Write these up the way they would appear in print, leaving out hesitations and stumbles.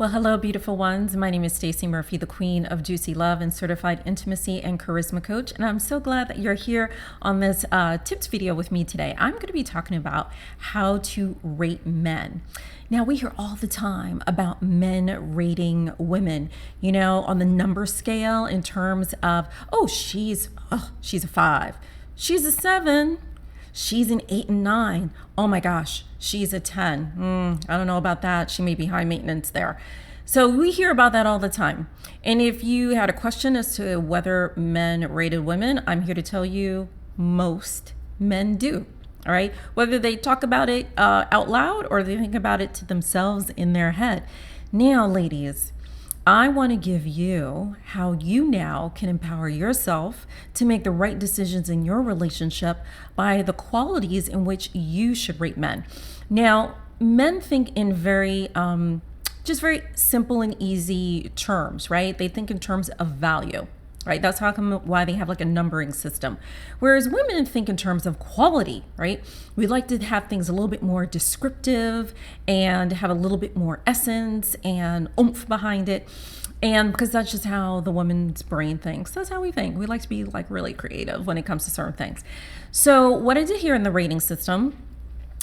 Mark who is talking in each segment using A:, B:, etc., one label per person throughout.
A: Well, hello, beautiful ones. My name is Stacey Murphy, the Queen of Juicy Love and Certified Intimacy and Charisma Coach. And I'm so glad that you're here on this tips video with me today. I'm going to be talking about how to rate men. Now, we hear all the time about men rating women, you know, on the number scale in terms of, she's a 5. She's a 7. She's an 8 and 9. Oh my gosh, she's a 10. I don't know about that. She may be high maintenance there. So we hear about that all the time. And if you had a question as to whether men rated women, I'm here to tell you most men do. All right. Whether they talk about it out loud or they think about it to themselves in their head. Now, ladies, I want to give you how you now can empower yourself to make the right decisions in your relationship by the qualities in which you should rate men. Now, men think in very simple and easy terms, right? They think in terms of value, right? That's why they have like a numbering system. Whereas women think in terms of quality, right? We like to have things a little bit more descriptive and have a little bit more essence and oomph behind it. And because that's just how the woman's brain thinks. That's how we think. We like to be like really creative when it comes to certain things. So what I did here in the rating system,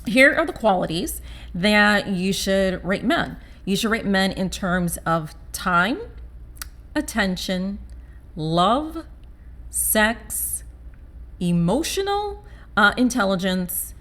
A: here are the qualities that you should rate men. You should rate men in terms of time, attention, love, sex, emotional intelligence,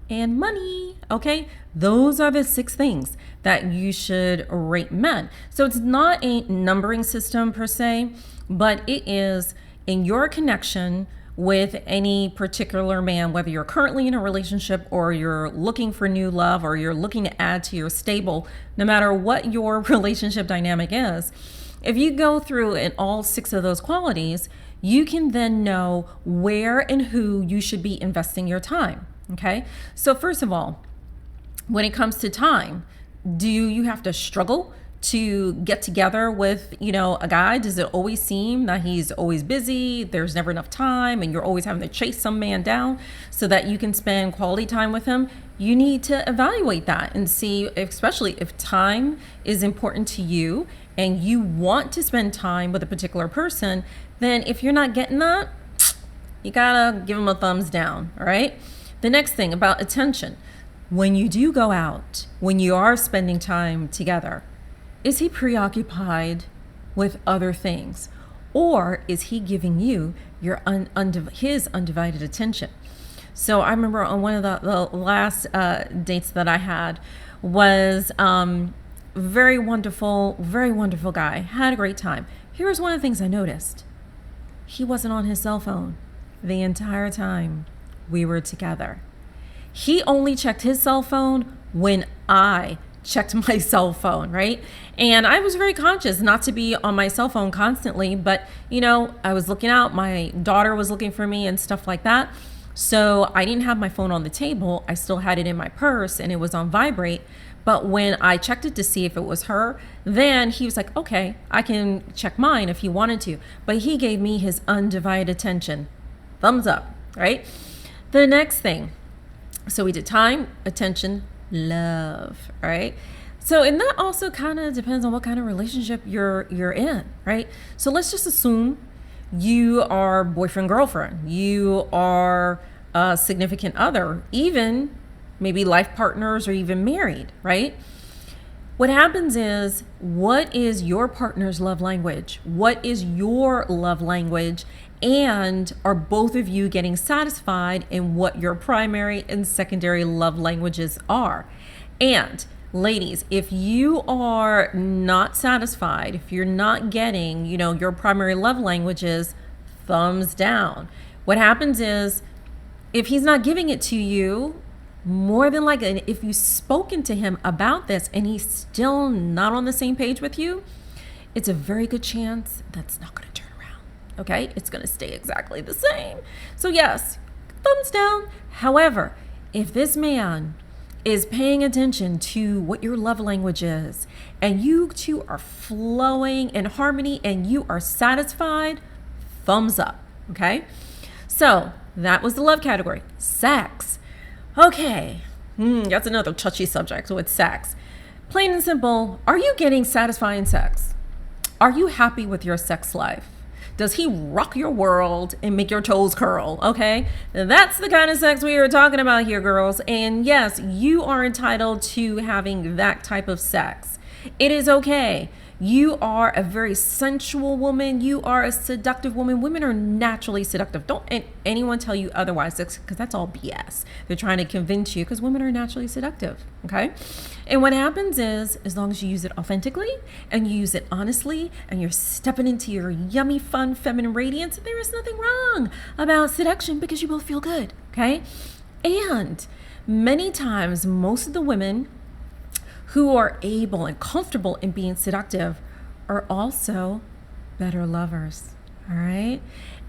A: and money. Okay, those are the 6 things that you should rate men. So it's not a numbering system per se, but it is in your connection with any particular man, whether you're currently in a relationship or you're looking for new love or you're looking to add to your stable, no matter what your relationship dynamic is. If you go through in all 6 of those qualities, you can then know where and who you should be investing your time. Okay. So first of all, when it comes to time, do you have to struggle to get together with, a guy? Does it always seem that he's always busy? There's never enough time and you're always having to chase some man down so that you can spend quality time with him? You need to evaluate that and see, especially if time is important to you and you want to spend time with a particular person, then if you're not getting that, you gotta give him a thumbs down, all right? The next thing about attention, when you do go out, when you are spending time together, is he preoccupied with other things? Or is he giving you your his undivided attention? So I remember on one of the last dates that I had was very wonderful guy. Had a great time. Here's one of the things I noticed. He wasn't on his cell phone the entire time we were together. He only checked his cell phone when I checked my cell phone, right? And I was very conscious not to be on my cell phone constantly, but I was looking out, my daughter was looking for me and stuff like that. So I didn't have my phone on the table. I still had it in my purse and it was on vibrate. But when I checked it to see if it was her, then he was like, okay, I can check mine if he wanted to. But he gave me his undivided attention. Thumbs up, right? The next thing. So we did time, attention, love, right? So, and that also kind of depends on what kind of relationship you're in, right? So let's just assume you are boyfriend, girlfriend, you are a significant other, even maybe life partners or even married, right? What happens is, what is your partner's love language? What is your love language? And are both of you getting satisfied in what your primary and secondary love languages are? And ladies, if you are not satisfied, if you're not getting, your primary love languages, thumbs down. What happens is, if he's not giving it to you, more than likely, if you've spoken to him about this and he's still not on the same page with you, it's a very good chance that's not going to turn around. Okay, it's going to stay exactly the same. So yes, thumbs down. However, if this man is paying attention to what your love language is and you two are flowing in harmony and you are satisfied, thumbs up. Okay, so that was the love category. Sex. Okay, that's another touchy subject with sex. Plain and simple, are you getting satisfying sex? Are you happy with your sex life? Does he rock your world and make your toes curl? Okay, that's the kind of sex we are talking about here, girls. And yes, you are entitled to having that type of sex. It is okay. You are a very sensual woman. You are a seductive woman. Women are naturally seductive. Don't anyone tell you otherwise, because that's all BS. They're trying to convince you, because women are naturally seductive. Okay. And what happens is, as long as you use it authentically and you use it honestly and you're stepping into your yummy, fun, feminine radiance, there is nothing wrong about seduction, because you both feel good. Okay. And many times, most of the women who are able and comfortable in being seductive are also better lovers. All right.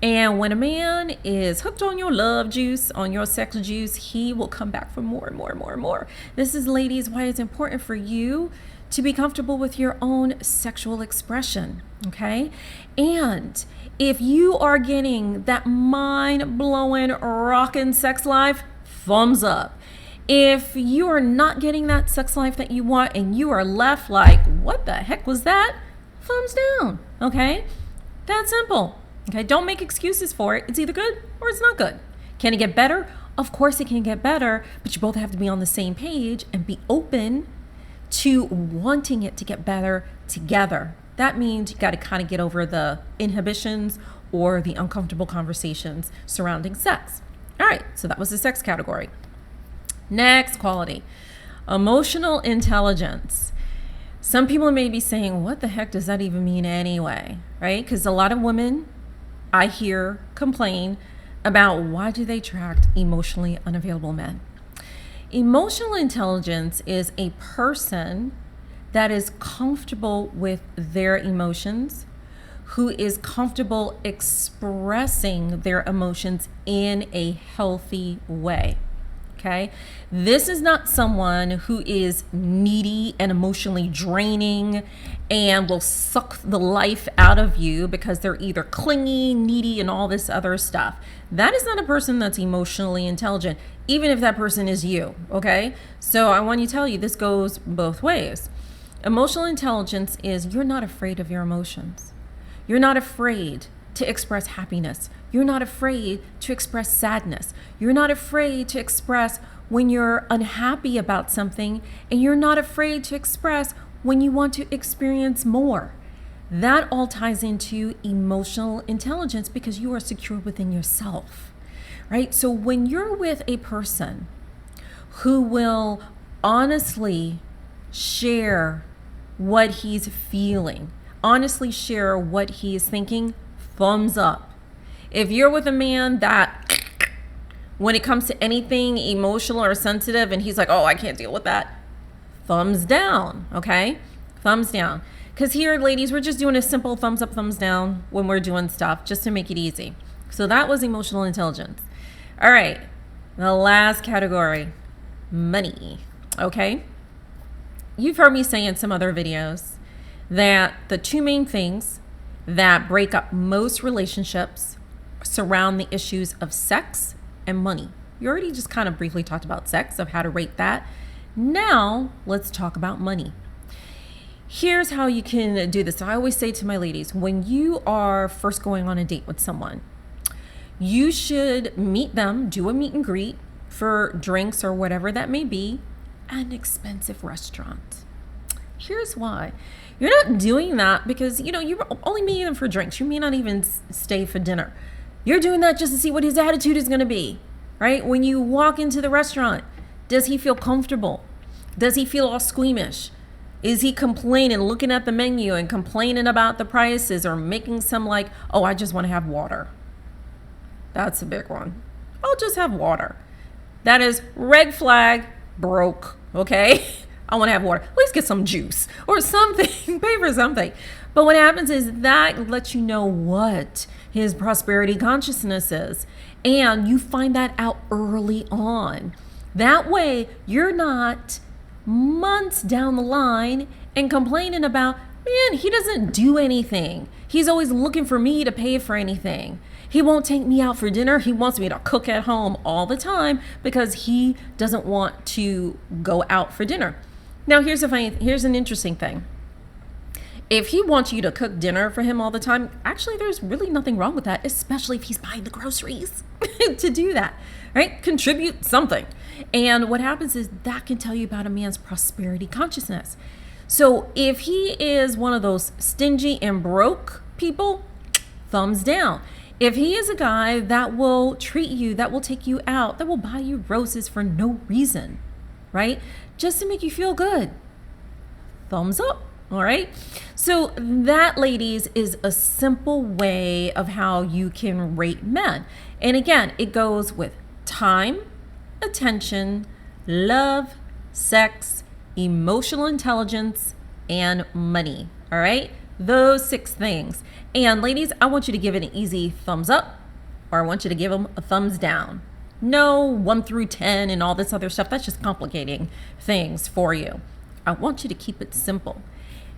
A: And when a man is hooked on your love juice, on your sex juice, he will come back for more and more and more and more. This is, ladies, why it's important for you to be comfortable with your own sexual expression. Okay. And if you are getting that mind-blowing, rockin' sex life, thumbs up. If you are not getting that sex life that you want and you are left like, what the heck was that? Thumbs down. Okay. That's simple. Okay. Don't make excuses for it. It's either good or it's not good. Can it get better? Of course it can get better, but you both have to be on the same page and be open to wanting it to get better together. That means you got to kind of get over the inhibitions or the uncomfortable conversations surrounding sex. All right. So that was the sex category. Next quality, emotional intelligence. Some people may be saying, what the heck does that even mean anyway? Right? Because a lot of women I hear complain about, why do they attract emotionally unavailable men? Emotional intelligence is a person that is comfortable with their emotions, who is comfortable expressing their emotions in a healthy way. Okay. This is not someone who is needy and emotionally draining and will suck the life out of you because they're either clingy, needy, and all this other stuff. That is not a person that's emotionally intelligent, even if that person is you. Okay. So I want to tell you, this goes both ways. Emotional intelligence is, you're not afraid of your emotions. You're not afraid to express happiness. You're not afraid to express sadness. You're not afraid to express when you're unhappy about something, and you're not afraid to express when you want to experience more. That all ties into emotional intelligence, because you are secure within yourself, right? So when you're with a person who will honestly share what he's feeling, honestly share what he is thinking, thumbs up. If you're with a man that, when it comes to anything emotional or sensitive, and he's like, oh, I can't deal with that, thumbs down. Okay. Thumbs down. Because here, ladies, we're just doing a simple thumbs up, thumbs down when we're doing stuff, just to make it easy. So that was emotional intelligence. All right. The last category, money. Okay. You've heard me say in some other videos that the two main things that break up most relationships surround the issues of sex and money. You already just kind of briefly talked about sex, of how to rate that. Now let's talk about money. Here's how you can do this. I always say to my ladies, when you are first going on a date with someone, you should meet them, do a meet and greet for drinks or whatever that may be, at an expensive restaurant. Here's why. You're not doing that because, you're only meeting them for drinks. You may not even stay for dinner. You're doing that just to see what his attitude is going to be, right? When you walk into the restaurant, does he feel comfortable? Does he feel all squeamish? Is he complaining, looking at the menu and complaining about the prices, or making some like, oh, I just want to have water? That's a big one. I'll just have water. That is red flag, broke, okay? I want to have water. Please get some juice or something. Pay for something. But what happens is that lets you know what his prosperity consciousness is. And you find that out early on. That way, you're not months down the line and complaining about, man, he doesn't do anything. He's always looking for me to pay for anything. He won't take me out for dinner. He wants me to cook at home all the time because he doesn't want to go out for dinner. Now, here's an interesting thing. If he wants you to cook dinner for him all the time, actually, there's really nothing wrong with that, especially if he's buying the groceries to do that, right? Contribute something. And what happens is that can tell you about a man's prosperity consciousness. So if he is one of those stingy and broke people, thumbs down. If he is a guy that will treat you, that will take you out, that will buy you roses for no reason, right? Just to make you feel good, thumbs up. All right. So that, ladies, is a simple way of how you can rate men. And again, it goes with time, attention, love, sex, emotional intelligence, and money. All right. Those 6 things. And ladies, I want you to give it an easy thumbs up, or I want you to give them a thumbs down. No 1 through 10 and all this other stuff. That's just complicating things for you. I want you to keep it simple.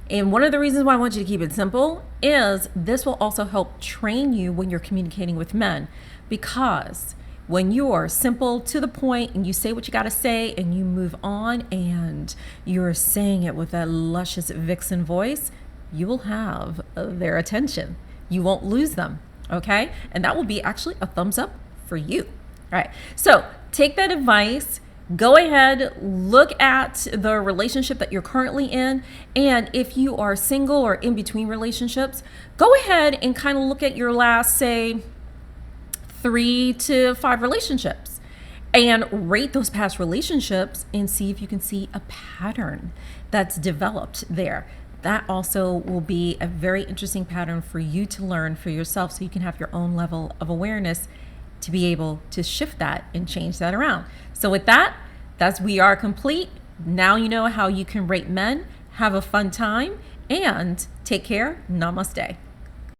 A: And one of the reasons why I want you to keep it simple is this will also help train you when you're communicating with men. Because when you're simple, to the point, and you say what you got to say and you move on and you're saying it with that luscious Vixen voice, you will have their attention. You won't lose them, okay? And that will be actually a thumbs up for you. All right, so take that advice. Go ahead, look at the relationship that you're currently in. And if you are single or in between relationships, go ahead and kind of look at your last, say, 3 to 5 relationships and rate those past relationships and see if you can see a pattern that's developed there. That also will be a very interesting pattern for you to learn for yourself, so you can have your own level of awareness to be able to shift that and change that around. So with that, we are complete. Now you know how you can rate men. Have a fun time and take care. Namaste.